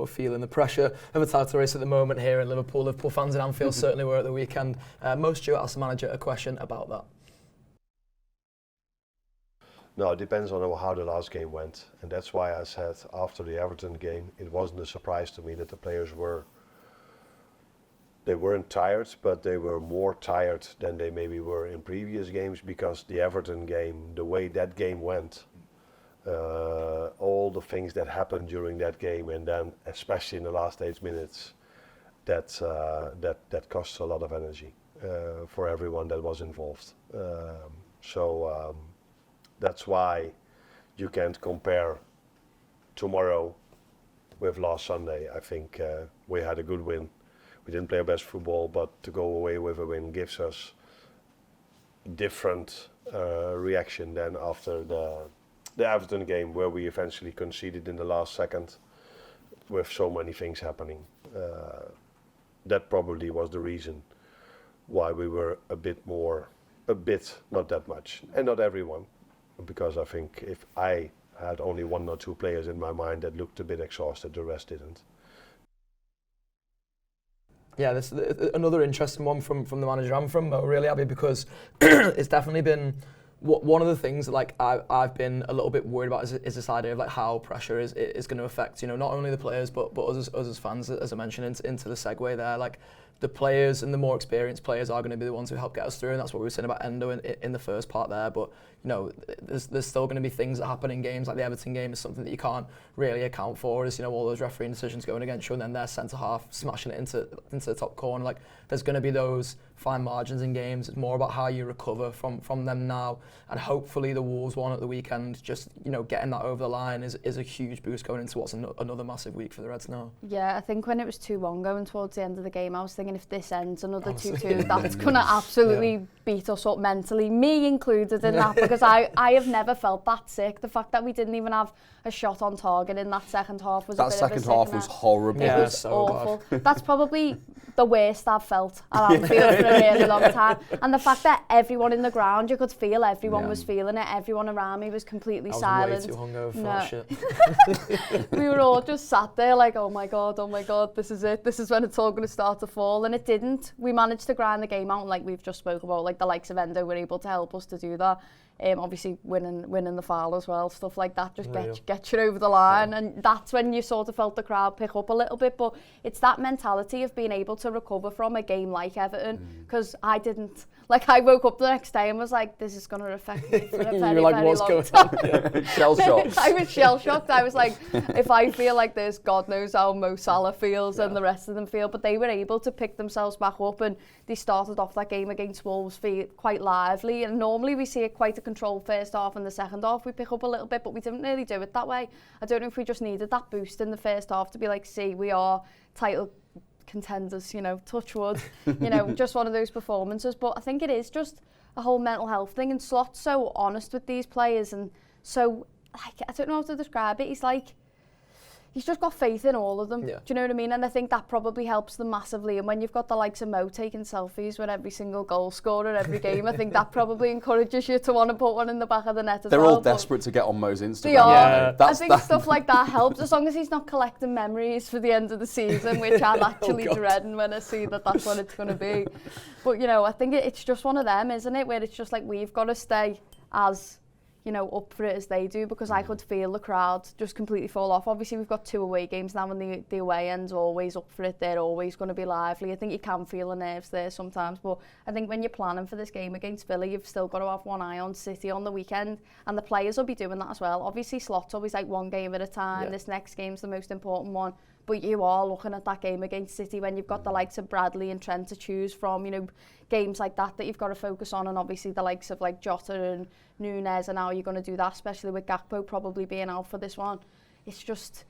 We're feeling the pressure of a title race at the moment here in Liverpool. Liverpool fans in Anfield certainly were at the weekend. Mo Stewart asked the manager a question about that. No, it depends on how the last game went. And that's why I said after the Everton game, it wasn't a surprise to me that the players they weren't tired, but they were more tired than they maybe were in previous games, because the Everton game, the way that game went, all the things that happened during that game, and then especially in the last 8 minutes, that costs a lot of energy for everyone that was involved. That's why you can't compare tomorrow with last Sunday. I think we had a good win. We didn't play our best football, but to go away with a win gives us different reaction than after the Everton game, where we eventually conceded in the last second with so many things happening. That probably was the reason why we were not that much, and not everyone, because I think if I had only one or two players in my mind that looked a bit exhausted, the rest didn't. Yeah, this another interesting one from the manager and from Mo, really, Abby, because it's definitely been one of the things that, like, I've been a little bit worried about is this idea of like how pressure is going to affect, you know, not only the players but us as fans, as I mentioned into the segue there. Like, the players and the more experienced players are going to be the ones who help get us through, and that's what we were saying about Endo in the first part there. But you know, there's still going to be things that happen in games, like the Everton game is something that you can't really account for. As you know, all those refereeing decisions going against you, and then their centre half smashing it into the top corner. Like, there's going to be those fine margins in games. It's more about how you recover from them now, and hopefully the Wolves one at the weekend, just, you know, getting that over the line is a huge boost going into what's another massive week for the Reds now. Yeah, I think when it was 2-1 going towards the end of the game, I was thinking if this ends another 2-2, that's going to absolutely beat us up mentally, me included in that, because I have never felt that sick. The fact that we didn't even have a shot on target in that second half was a bit of a second half was horrible. It was so awful. Bad. That's probably the worst I've felt at Anfield for a really long time. And the fact that everyone in the ground, you could feel everyone was feeling it. Everyone around me was completely silent. I was way too hungover for that shit. We were all just sat there like, oh my God, this is it. This is when it's all going to start to fall. And it didn't. We managed to grind the game out, and like we've just spoke about, like the likes of Endo were able to help us to do that. Obviously winning the foul as well, stuff like that just gets you over the line, and that's when you sort of felt the crowd pick up a little bit. But it's that mentality of being able to recover from a game like Everton, because I didn't. Like, I woke up the next day and was like, this is going to affect me for a very, very long time. Shell shocked. I was shell shocked. I was like, if I feel like this, God knows how Mo Salah feels and the rest of them feel. But they were able to pick themselves back up, and they started off that game against Wolves quite lively. And normally we see it quite a controlled first half, and the second half we pick up a little bit, but we didn't really do it that way. I don't know if we just needed that boost in the first half to be like, see, we are title contenders, you know, touch wood, you know, just one of those performances. But I think it is just a whole mental health thing, and Slot's so honest with these players, and so, like, I don't know how to describe it. He's just got faith in all of them. Yeah. Do you know what I mean? And I think that probably helps them massively. And when you've got the likes of Mo taking selfies with every single goal scorer every game, I think that probably encourages you to want to put one in the back of the net as They're well. They're all desperate to get on Mo's Instagram. They are. Yeah. I think stuff like that helps, as long as he's not collecting memories for the end of the season, which I'm actually dreading when I see that that's what it's going to be. But, you know, I think it's just one of them, isn't it? Where it's just like, we've got to stay as, you know, up for it as they do, because I could feel the crowd just completely fall off. Obviously, we've got 2 away games now, and the away end's always up for it. They're always going to be lively. I think you can feel the nerves there sometimes, but I think when you're planning for this game against Villa, you've still got to have one eye on City on the weekend, and the players will be doing that as well. Obviously, Slot's always like one game at a time. This next game's the most important one. But you are looking at that game against City when you've got the likes of Bradley and Trent to choose from, you know, games like that you've got to focus on, and obviously the likes of like Jota and Nunes, and how you're going to do that, especially with Gakpo probably being out for this one. It's just,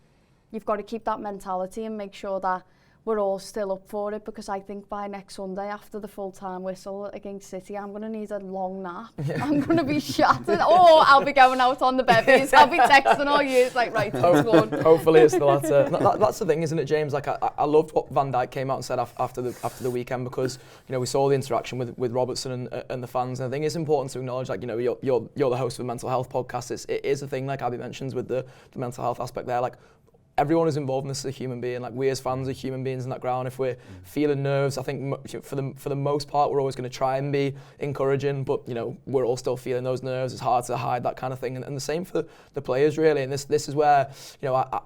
you've got to keep that mentality and make sure that we're all still up for it, because I think by next Sunday, after the full-time whistle against City, I'm going to need a long nap. I'm going to be shattered. Oh, I'll be going out on the bevies. I'll be texting all you. It's like, right, hopefully it's the latter. That's the thing, isn't it, James? Like, I loved what Van Dijk came out and said after the weekend, because, you know, we saw the interaction with Robertson and the fans, and I think it's important to acknowledge, like, you know, you're the host of a mental health podcast. It is a thing, like Abby mentions, with the mental health aspect there. Like, everyone who's involved in this is a human being. Like, we as fans are human beings in that ground. If we're feeling nerves, I think for the most part, we're always going to try and be encouraging, but we're all still feeling those nerves. It's hard to hide that kind of thing, and the same for the players, really. And this is where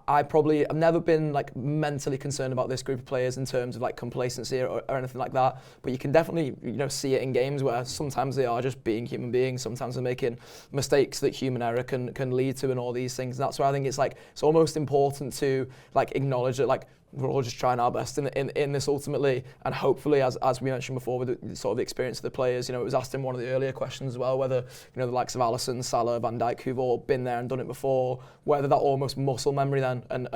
I've never been like mentally concerned about this group of players in terms of like complacency or anything like that. But you can definitely see it in games where sometimes they are just being human beings. Sometimes they're making mistakes that human error can lead to, and all these things. And that's why I think it's almost important to like acknowledge that like we're all just trying our best in this ultimately, and hopefully, as we mentioned before, with the sort of the experience of the players, it was asked in one of the earlier questions as well, whether the likes of Alisson, Salah, Van Dijk, who've all been there and done it before, whether that almost muscle memory then and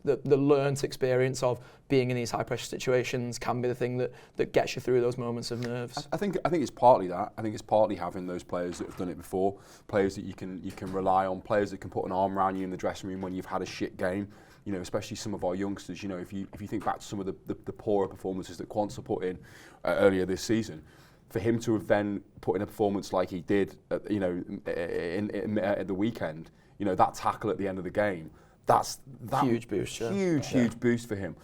the learnt experience of being in these high pressure situations can be the thing that gets you through those moments of nerves. I think it's partly that. I think it's partly having those players that have done it before, players that you can rely on, players that can put an arm around you in the dressing room when you've had a shit game. Especially some of our youngsters, if you think back to some of the poorer performances that Quansah put in earlier this season, for him to have then put in a performance like he did, at the weekend, that tackle at the end of the game, that's huge boost, huge boost for him.